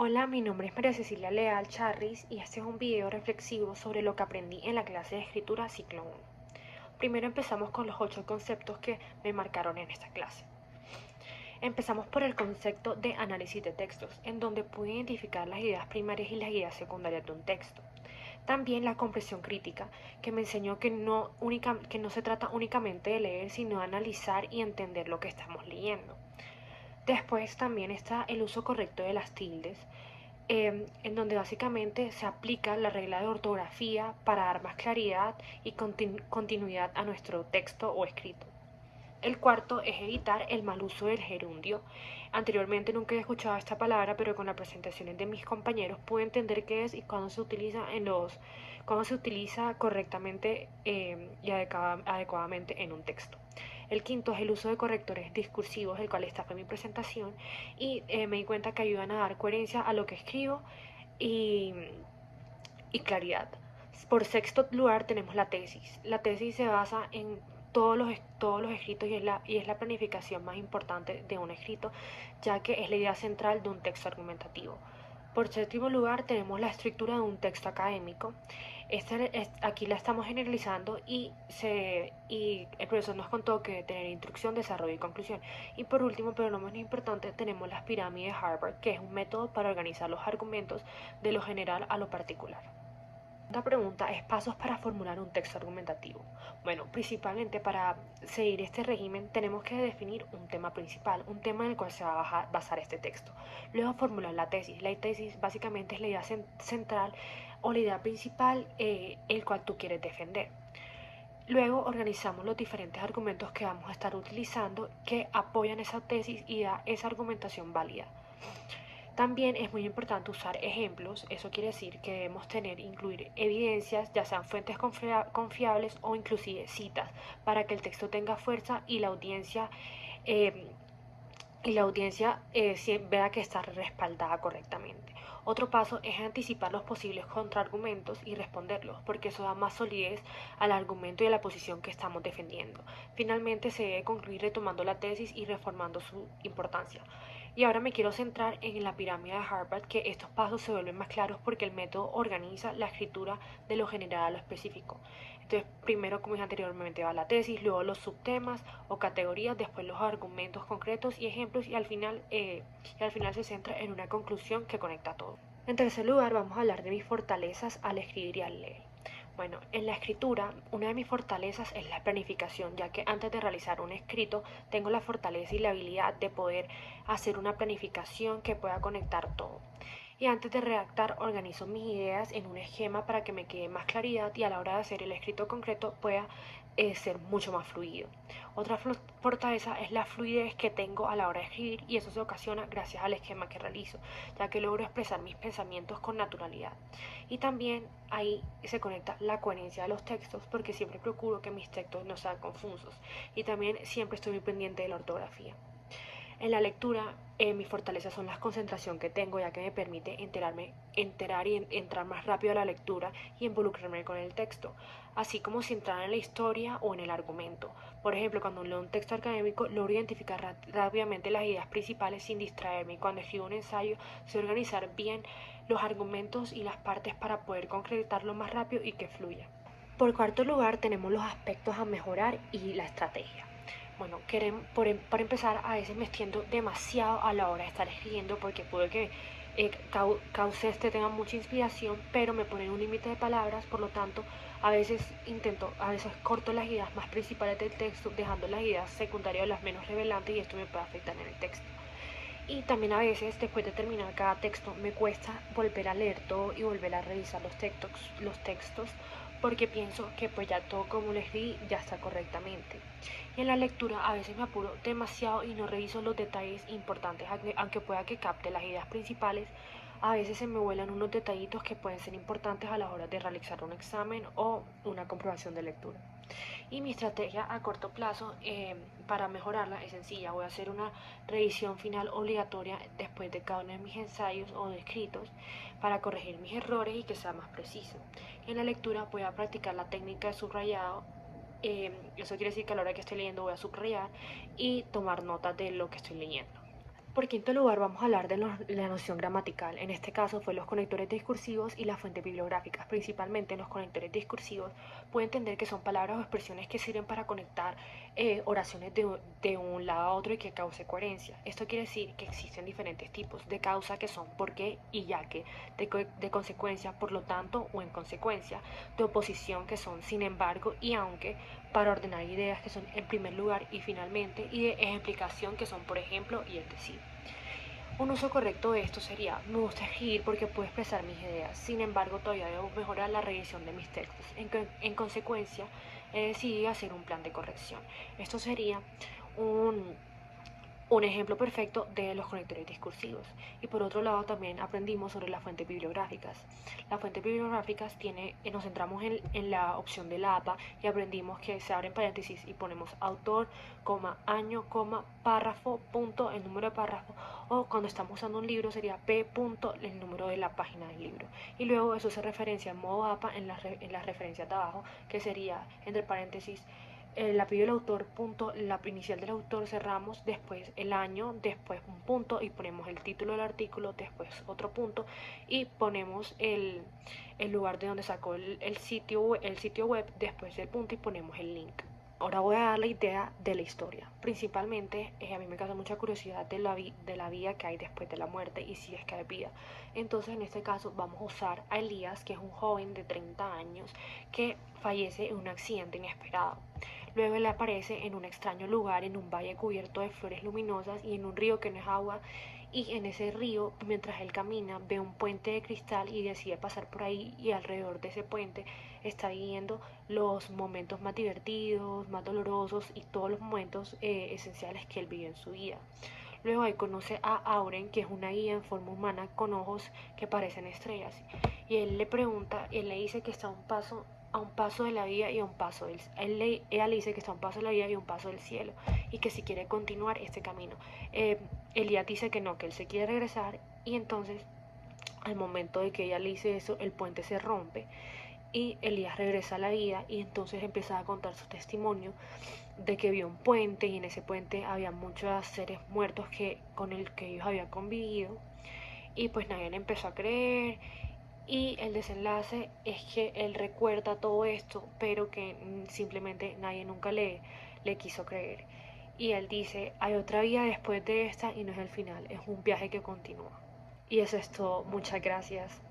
Hola, mi nombre es María Cecilia Leal Charris y este es un video reflexivo sobre lo que aprendí en la clase de escritura ciclo 1. Primero empezamos con los 8 conceptos que me marcaron en esta clase. Empezamos por el concepto de análisis de textos, en donde pude identificar las ideas primarias y las ideas secundarias de un texto. También la comprensión crítica, que me enseñó que no se trata únicamente de leer, sino de analizar y entender lo que estamos leyendo. Después también está el uso correcto de las tildes, en donde básicamente se aplica la regla de ortografía para dar más claridad y continuidad a nuestro texto o escrito. El cuarto es evitar el mal uso del gerundio. Anteriormente nunca había escuchado esta palabra, pero con las presentaciones de mis compañeros pude entender qué es y cuándo se utiliza correctamente y adecuadamente en un texto. El quinto es el uso de correctores discursivos, el cual está en mi presentación, y me di cuenta que ayudan a dar coherencia a lo que escribo y, y claridad. Por sexto lugar tenemos la tesis. La tesis se basa en todos los escritos y es la planificación más importante de un escrito, ya que es la idea central de un texto argumentativo. Por séptimo lugar tenemos la estructura de un texto académico. Aquí la estamos generalizando y el profesor nos contó que debe tener introducción, desarrollo y conclusión. Y por último, pero no menos importante, tenemos las pirámides de Harvard, que es un método para organizar los argumentos de lo general a lo particular. La pregunta es pasos para formular un texto argumentativo. Bueno, principalmente para seguir este régimen tenemos que definir un tema principal, un tema en el cual se va a basar este texto. Luego formular la tesis. La tesis básicamente es la idea central o la idea principal el cual tú quieres defender. Luego organizamos los diferentes argumentos que vamos a estar utilizando que apoyan esa tesis y da esa argumentación válida. También es muy importante usar ejemplos, eso quiere decir que debemos incluir evidencias, ya sean fuentes confiables o inclusive citas, para que el texto tenga fuerza y la audiencia eh, vea que está respaldada correctamente. Otro paso es anticipar los posibles contraargumentos y responderlos, porque eso da más solidez al argumento y a la posición que estamos defendiendo. Finalmente se debe concluir retomando la tesis y reformando su importancia. Y ahora me quiero centrar en la pirámide de Harvard, que estos pasos se vuelven más claros porque el método organiza la escritura de lo general a lo específico. Entonces, primero, como dije anteriormente, va la tesis, luego los subtemas o categorías, después los argumentos concretos y ejemplos y al final se centra en una conclusión que conecta todo. En tercer lugar, vamos a hablar de mis fortalezas al escribir y al leer. Bueno, en la escritura, una de mis fortalezas es la planificación, ya que antes de realizar un escrito tengo la fortaleza y la habilidad de poder hacer una planificación que pueda conectar todo. Y antes de redactar, organizo mis ideas en un esquema para que me quede más claridad y a la hora de hacer el escrito concreto pueda ser mucho más fluido. Otra fortaleza es la fluidez que tengo a la hora de escribir y eso se ocasiona gracias al esquema que realizo, ya que logro expresar mis pensamientos con naturalidad. Y también ahí se conecta la coherencia de los textos porque siempre procuro que mis textos no sean confusos y también siempre estoy muy pendiente de la ortografía. En la lectura, mis fortalezas son la concentración que tengo, ya que me permite enterar y entrar más rápido a la lectura y involucrarme con el texto, así como si entrara en la historia o en el argumento. Por ejemplo, cuando leo un texto académico, logro identificar rápidamente las ideas principales sin distraerme. Y cuando escribo un ensayo, sé organizar bien los argumentos y las partes para poder concretarlo más rápido y que fluya. Por cuarto lugar, tenemos los aspectos a mejorar y la estrategia. Bueno, para empezar, a veces me extiendo demasiado a la hora de estar escribiendo porque puede que cause este tema mucha inspiración, pero me ponen un límite de palabras, por lo tanto, a veces corto las ideas más principales del texto, dejando las ideas secundarias o las menos revelantes y esto me puede afectar en el texto. Y también a veces, después de terminar cada texto, me cuesta volver a leer todo y volver a revisar los textos porque pienso que pues ya todo como lo escribí ya está correctamente. Y en la lectura a veces me apuro demasiado y no reviso los detalles importantes, aunque pueda que capte las ideas principales, a veces se me vuelan unos detallitos que pueden ser importantes a la hora de realizar un examen o una comprobación de lectura. Y mi estrategia a corto plazo para mejorarla es sencilla. Voy a hacer una revisión final obligatoria después de cada uno de mis ensayos o de escritos para corregir mis errores y que sea más preciso. En la lectura voy a practicar la técnica de subrayado. Eso quiere decir que a la hora que estoy leyendo voy a subrayar y tomar notas de lo que estoy leyendo. Por quinto lugar, vamos a hablar de la noción gramatical. En este caso fue los conectores discursivos y las fuentes bibliográficas. Principalmente los conectores discursivos pueden entender que son palabras o expresiones que sirven para conectar oraciones de un lado a otro y que cause coherencia. Esto quiere decir que existen diferentes tipos de causa que son por qué y ya que, de consecuencia, por lo tanto o en consecuencia, de oposición que son sin embargo y aunque, para ordenar ideas que son en primer lugar y finalmente, y de ejemplificación que son por ejemplo y es decir. Un uso correcto de esto sería: me gusta escribir porque puedo expresar mis ideas, sin embargo todavía debo mejorar la revisión de mis textos. En consecuencia, he decidido hacer un plan de corrección. Esto sería un, un ejemplo perfecto de los conectores discursivos. Y por otro lado también aprendimos sobre las fuentes bibliográficas. Las fuentes bibliográficas nos centramos en la opción de la APA y aprendimos que se abren paréntesis y ponemos autor, coma, año, coma, párrafo, punto, el número de párrafo, o cuando estamos usando un libro sería p punto, el número de la página del libro. Y luego eso se referencia en modo APA en las referencias de abajo, que sería entre paréntesis el apellido del autor, punto, la inicial del autor, cerramos, después el año, después un punto y ponemos el título del artículo, después otro punto y ponemos el lugar de donde sacó el sitio web, después del punto y ponemos el link. Ahora voy a dar la idea de la historia. Principalmente, a mí me causa mucha curiosidad de la vida que hay después de la muerte y si es que hay vida. Entonces, en este caso, vamos a usar a Elías, que es un joven de 30 años que fallece en un accidente inesperado. Luego él aparece en un extraño lugar, en un valle cubierto de flores luminosas y en un río que no es agua. Y en ese río, mientras él camina, ve un puente de cristal y decide pasar por ahí, y alrededor de ese puente está viviendo los momentos más divertidos, más dolorosos y todos los momentos esenciales que él vive en su vida. Luego ahí conoce a Auren, que es una guía en forma humana con ojos que parecen estrellas. Y él le pregunta, él le dice que está a un paso de la vida y a un paso ella le dice que está a un paso de la vida y a un paso del cielo, y que si quiere continuar este camino. Elías dice que no, que él se quiere regresar, y entonces al momento de que ella le dice eso, el puente se rompe y Elías regresa a la vida y entonces empieza a contar su testimonio de que vio un puente y en ese puente había muchos seres muertos con el que ellos habían convivido, y pues nadie le empezó a creer. Y el desenlace es que él recuerda todo esto, pero que simplemente nadie nunca le quiso creer. Y él dice, hay otra vida después de esta y no es el final, es un viaje que continúa. Y eso es todo, muchas gracias.